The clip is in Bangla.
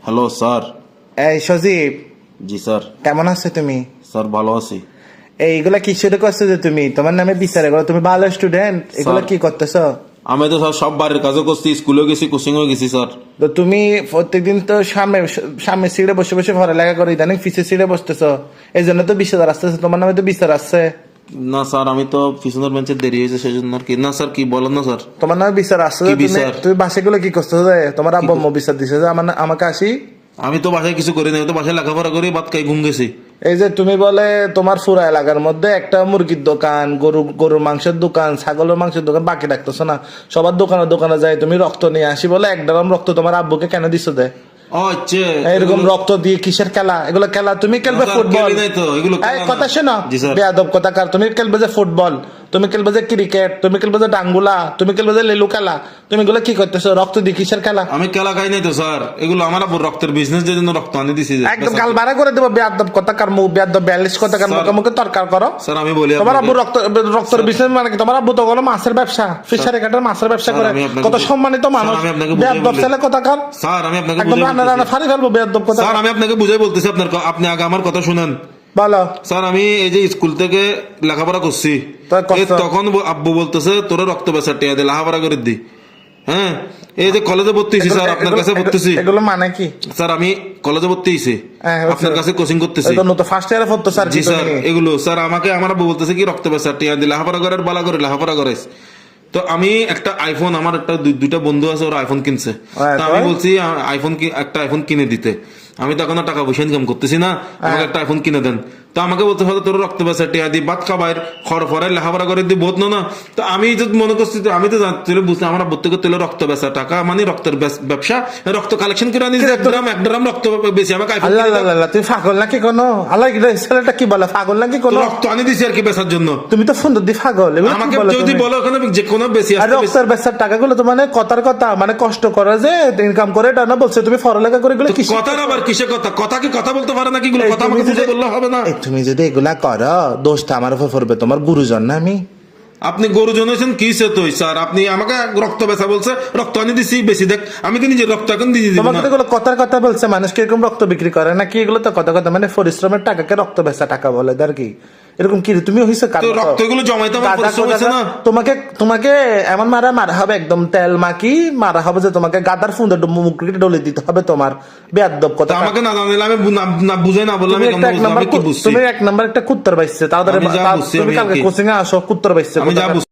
Hello sir. এই সজীব, জি স্যার। কেমন আছো তুমি? স্যার ভালো আছি। এইগুলা কি শুরু করছো যে তুমি? তোমার নামে বিচার, এগুলো তুমি ভালো স্টুডেন্ট, এগুলো স্যার। কি করতেছো? আমি তো স্যার সব বাড়ির কাজও করছি, স্কুলেও গেছি, কোচিংও গেছি স্যার। তো তুমি প্রত্যেকদিন তো সামনে সিটে বসে বসে পড়ালেখা করো, ইদানিং পিছের সিটে বসতেছো, এই জন্য তো বিচার আসতেছে, তোমার নামে তো বিচার আসছে। না স্যার, আমি তো পিছনের বেঞ্চে দেরি হয়েছে সেই জন্য আর কি। না স্যার, কি বলেন না স্যার। তোমার নামে বিচার আসছে কি যে তুমি বিচার? তুমি বাসে গুলো কি করতেছো যে তোমার আব্বা আম্মু বিচার দিছে যে আমাকে আসি। আমি তো বাসায় কিছু করি না, আমি তো বাসায় লেখাপড়া করি, ভাত খাই, ঘুম গেছি। এই যে তুমি বলে তোমার পুরা এলাকার মধ্যে একটা মুরগির দোকান, গরুর মাংসের দোকান, ছাগলের মাংসের দোকান বাকি রাখতেছো না, সবার দোকানে দোকানে যায় তুমি রক্ত নিয়ে আসি বলে এক ড্রাম রক্ত তোমার আব্বুকে কেন দিছো দে? ও আচ্ছা, এরকম রক্ত দিয়ে কিসের খেলা? এগুলো খেলা তুমি খেলবে না স্যার, ফুটবল? খেলি নাই তো, এগুলো খেলা এই না। কথা শোনো, জি স্যার। বেয়াদব কথাকার, তুমি খেলবে যে ফুটবল, তুমি খেলবে যে ক্রিকেট, তুমি খেলবে যে ডাঙ্গুলা, তুমি খেলবে যে লেলু খেলা, তুমি এগুলো কি করতেছো? রক্ত দিয়ে কিসের খেলা? আমি খেলা খাই নাই তো স্যার, এগুলো আমার আব্বুর রক্তের বিজনেস, যে জন্য রক্ত আনি দিছি। একদম গাল বাড়া করে দেবো, বেয়াদব কথাকার, মুখ বেয়াদব ব্যালিশ কথাকার, স্যার। মুখে মুখে তরকার করো। স্যার আমি বলি তোমার আপনাকে- আব্বু রক্তের বিজনেস মানে কি? তোমার আব্বু তো কোনো মাছের ব্যবসা, ফিশারি কাটার মাছের ব্যবসা স্যার, করে, আমি আপনাকে কত সম্মানিত মানুষ। স্যার, আমি আপনাকে বুঝাই বেয়াদব বলি। ছেলে কথাকার, স্যার আমি আপনাকে একদম বুঝাই রান্না বলতেছি। রান্না ফাড়ি ফেলবো, বেয়াদব কথা। স্যার আমি আপনাকে বুঝাই বলতেছি, আপনি আগে আমার কথা শুনেন। বলো। স্যার আমি এই যে স্কুল থেকে লেখাপড়া করছি, তো করছো? তখন আব্বু বলতেছে তোরা রক্ত বেচা টিয়া দিয়ে লেখাপড়া করে দি। হ্যাঁ, এই যে কলেজে ভর্তি হয়েছি স্যার, আপনার কাছে ভর্তিছি। এগুলো মানে কি? স্যার আমি কলেজে ভর্তি হয়েছি, হ্যাঁ, আপনার কাছে কোচিং করতেছি। ফার্স্ট ইয়ারে পড়তো স্যার। জি স্যার, এগুলো স্যার আমাকে আমার আব্বু বলতেছে কি রক্ত বেচা টিয়া দিয়ে লেখাপড়া করার বালা করে লেখাপড়া করাইস। তো আমি একটা আইফোন, আমার একটা দুইটা বন্ধু আছে, ওরা আইফোন কিনছে। তো আমি বলছি একটা আইফোন কিনে দিতে। আমি তো এখন আর টাকা পয়সা ইনকাম করতেছি না, আমাকে একটা আইফোন কিনে দেন। তো আমাকে বলতে হবে তোর রক্ত বেচা টিয়া দি, ভাত খাবার খড় লেখাপড়া করে দি, বহুত না। তো আমি যদি মনে করছি, আমি তো তুলে বুঝতে আমার আব্বু থেকে তুলে রক্ত বেচা টাকা মানে রক্তের ব্যবসা, রক্ত কালেকশন করে আনি, এক ড্রাম রক্ত বেশি আমাকে আইফোন কিনে দেন। আল্লাহ, তুই পাগল নাকি কোনো? আল্লাহ, ছেলেটা কি বলে, পাগল নাকি কোনো? রক্ত আনি দিছি আর কি বেচার জন্য। তুমি তো সুন্দর দি পাগল। আমাকে যদি বলো ওখানে যে কোনো বেশি আর রক্তের বেচার টাকাগুলো তো মানে কথার কথা, মানে কষ্ট করে যে ইনকাম করে এটা না বলছে, তুমি পড়ালেখা করে এগুলো কি? কথার আবার কিসে কথা? কথা কি কথা বলতে পারে নাকি? কথা আমাকে বুঝে বললে হবে না। তুমি যদি এগুলা করো, দোষটা আমার উপর পড়বে, তোমার গুরুজন না আমি। আপনি গরুজন হয়েছেন কিসে তো স্যার? আপনি আমাকে রক্ত বেচা বলছে, রক্ত আনি দিছি বেশি দেখ, আমি কি নিজের রক্ত এখন দিয়ে দিব তোমাকে না? তো এগুলো কথার কথা বলছে, মানুষ কিরকম রক্ত বিক্রি করে নাকি? এগুলো তো কথা কথা, মানে পরিশ্রমের টাকাকে রক্ত বেচা টাকা বলে আর কি। এরকম কি তুমি হইছে? তো রক্ত এগুলো জমাইতে আমার পরিশ্রম হয়েছে না? তোমাকে এমন মারা হবে, একদম তেল মাখি মারা হবে যে তোমাকে গাদার ফুঁদে মুখে ডলে দিতে হবে তোমার। বেয়াদব কথা। আমাকে না জানাইলে আমি না বুঝাই না বললাম, আমি কি বুঝছি? তুমি এক নাম্বার একটা কুত্তর বাইছে, তাড়াতাড়ি আমি যা বুঝছি, তুমি আমি কালকে আর কি। কোচিং এ আসো, কুত্তর বাইছে। আমি যা বুঝছি।